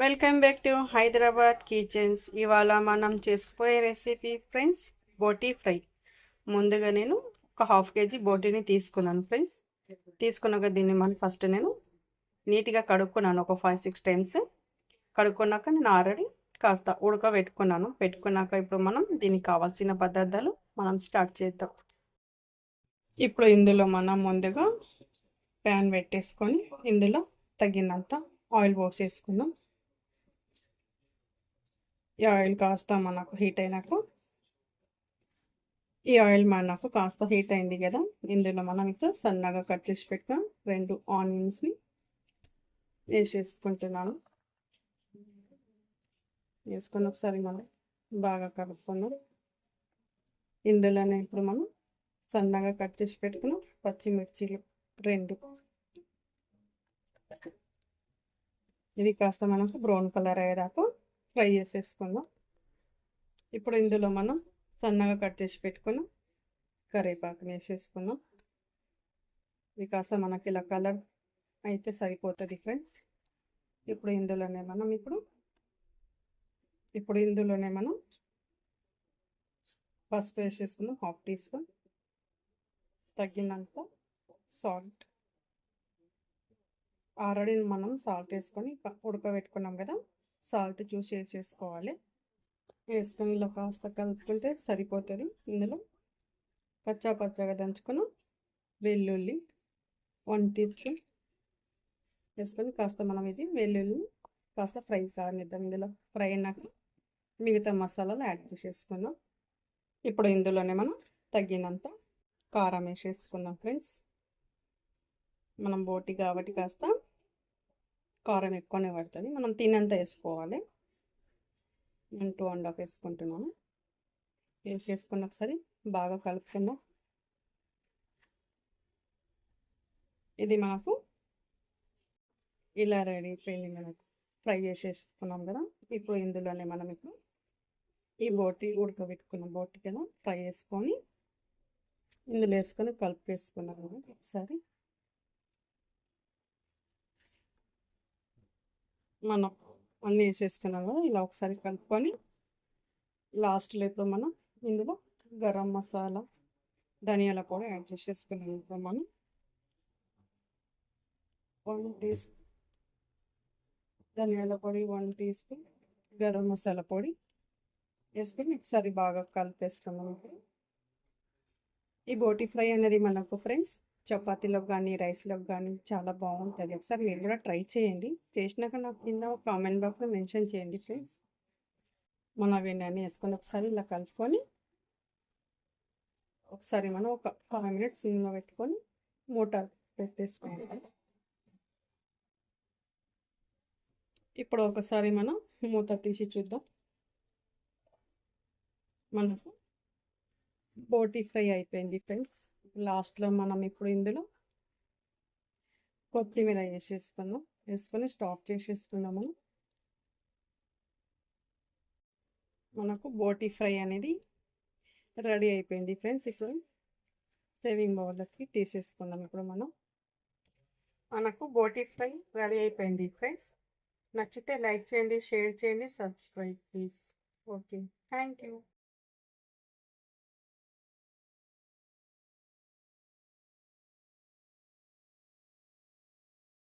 Welcome back to Hyderabad kitchens. ఇవాళ మనం చేసుకుపోయే recipe friends బోటీ fry. ముందుగా నేను ఒక హాఫ్ కేజీ బోటీని తీసుకున్నాను ఫ్రెండ్స్. తీసుకున్నాక దీన్ని మనం ఫస్ట్ నేను నీట్గా కడుక్కున్నాను ఒక 5-6 టైమ్స్. కడుక్కున్నాక నేను ఆల్రెడీ కాస్త పెట్టుకున్నాక ఇప్పుడు మనం దీనికి కావాల్సిన పదార్థాలు మనం స్టార్ట్ చేద్దాం. ఇప్పుడు ఇందులో మనం ముందుగా ప్యాన్ పెట్టేసుకొని ఇందులో తగినంత ఆయిల్ పోసేసుకుందాం. ఈ ఆయిల్ కాస్త మనకు హీట్ అయినాక కాస్త హీట్ అయింది కదా, ఇందులో మనం ఇప్పుడు సన్నగా కట్ చేసి పెట్టిన 2 ఆనియన్స్ని వేసేసుకుంటున్నాను. వేసుకొని ఒకసారి మనం బాగా కలుపుకున్నాం. ఇందులోనే ఇప్పుడు మనం సన్నగా కట్ చేసి పెట్టుకున్నాం పచ్చిమిర్చీలు 2. ఇది కాస్త మనకు బ్రౌన్ కలర్ అయ్యేదాకా ఫ్రై చేసేసుకుందాం. ఇప్పుడు ఇందులో మనం సన్నగా కట్ చేసి పెట్టుకున్నాం కరివేపాకుని వేసేసుకుందాం. ఇది కాస్త మనకి ఇలా కలర్ అయితే సరిపోతుంది ఫ్రెండ్స్. ఇప్పుడు ఇందులోనే మనం పసుపు వేసేసుకుందాం 1/2 టీ స్పూన్. తగినంత సాల్ట్. ఆల్రెడీ మనం సాల్ట్ వేసుకొని ఉడకబెట్టుకున్నాం కదా, సాల్ట్ చూసి వేసేసుకోవాలి. వేసుకొని ఇలా కాస్త కలుపుకుంటే సరిపోతుంది. ఇందులో పచ్చగా దంచుకున్న వెల్లుల్లి 1 టీ స్పూన్ వేసుకొని కాస్త మనం ఇది వెల్లుల్లి కాస్త ఫ్రై కానిద్దాం. ఇందులో ఫ్రై అయినాక మిగతా మసాలాలు యాడ్ చేసేసుకుందాం. ఇప్పుడు ఇందులోనే మనం తగినంత కారం వేసేసుకుందాం ఫ్రెండ్స్. మనం బోటి కాబట్టి కాస్త కారం ఎక్కువనే పడుతుంది, మనం తినంత వేసుకోవాలి. నేను 2.5 వేసుకుంటున్నాను. వేసుకుని ఒకసారి బాగా కలుపుకుందాం. ఇది మనకు ఇలా రెడీ అయిపోయింది. మనకు ఫ్రై చేసేసుకున్నాం కదా. ఇప్పుడు ఇందులోనే మనం ఇప్పుడు ఈ బోటి ఉడకబెట్టుకున్న బోటి కదా ఫ్రై చేసుకొని ఇందులో వేసుకొని కలిపేసుకున్నాం ఒకసారి. మనం అన్నీ వేసేసుకున్నాం కదా, ఇలా ఒకసారి కలుపుకొని లాస్ట్లో ఇప్పుడు మనం ఇందులో గరం మసాలా ధనియాల పొడి యాడ్ చేసేసుకున్నాం. ఇప్పుడు మనం 1 టీ స్పూన్ ధనియాల పొడి, 1 టీ స్పూన్ గరం మసాలా పొడి వేసుకొని ఒకసారి బాగా కలిపేసుకున్నాం. ఇప్పుడు ఈ బోటి ఫ్రై అనేది మనకు ఫ్రెండ్స్ చపాతీలోకి కానీ రైస్లోకి కానీ చాలా బాగుంటుంది. ఒకసారి మీరు కూడా ట్రై చేయండి. చేసినాక నాకు కింద కామెంట్ బాక్స్లో మెన్షన్ చేయండి ఫ్రెండ్స్. మనం అవన్నీ వేసుకొని ఒకసారి ఇలా కలుపుకొని ఒకసారి మనం ఒక 5 మినిట్స్ సిమ్లో పెట్టుకొని మూట పెట్టేసుకుంటాం. ఇప్పుడు ఒకసారి మనం మూత తీసి చూద్దాం. మనకు బోటి ఫ్రై అయిపోయింది ఫ్రెండ్స్. లాస్ట్లో మనం ఇప్పుడు ఇందులో కొత్తిమీర వేసుకొని స్టాప్ చేసేసుకుందాము. మనకు బోటి ఫ్రై అనేది రెడీ అయిపోయింది ఫ్రెండ్స్. ఇప్పుడు సేవింగ్ బౌల్లోకి తీసేసుకుందాం. ఇప్పుడు మనకు బోటి ఫ్రై రెడీ అయిపోయింది ఫ్రెండ్స్. నచ్చితే లైక్ చేయండి, షేర్ చేయండి, subscribe please. Okay, thank you.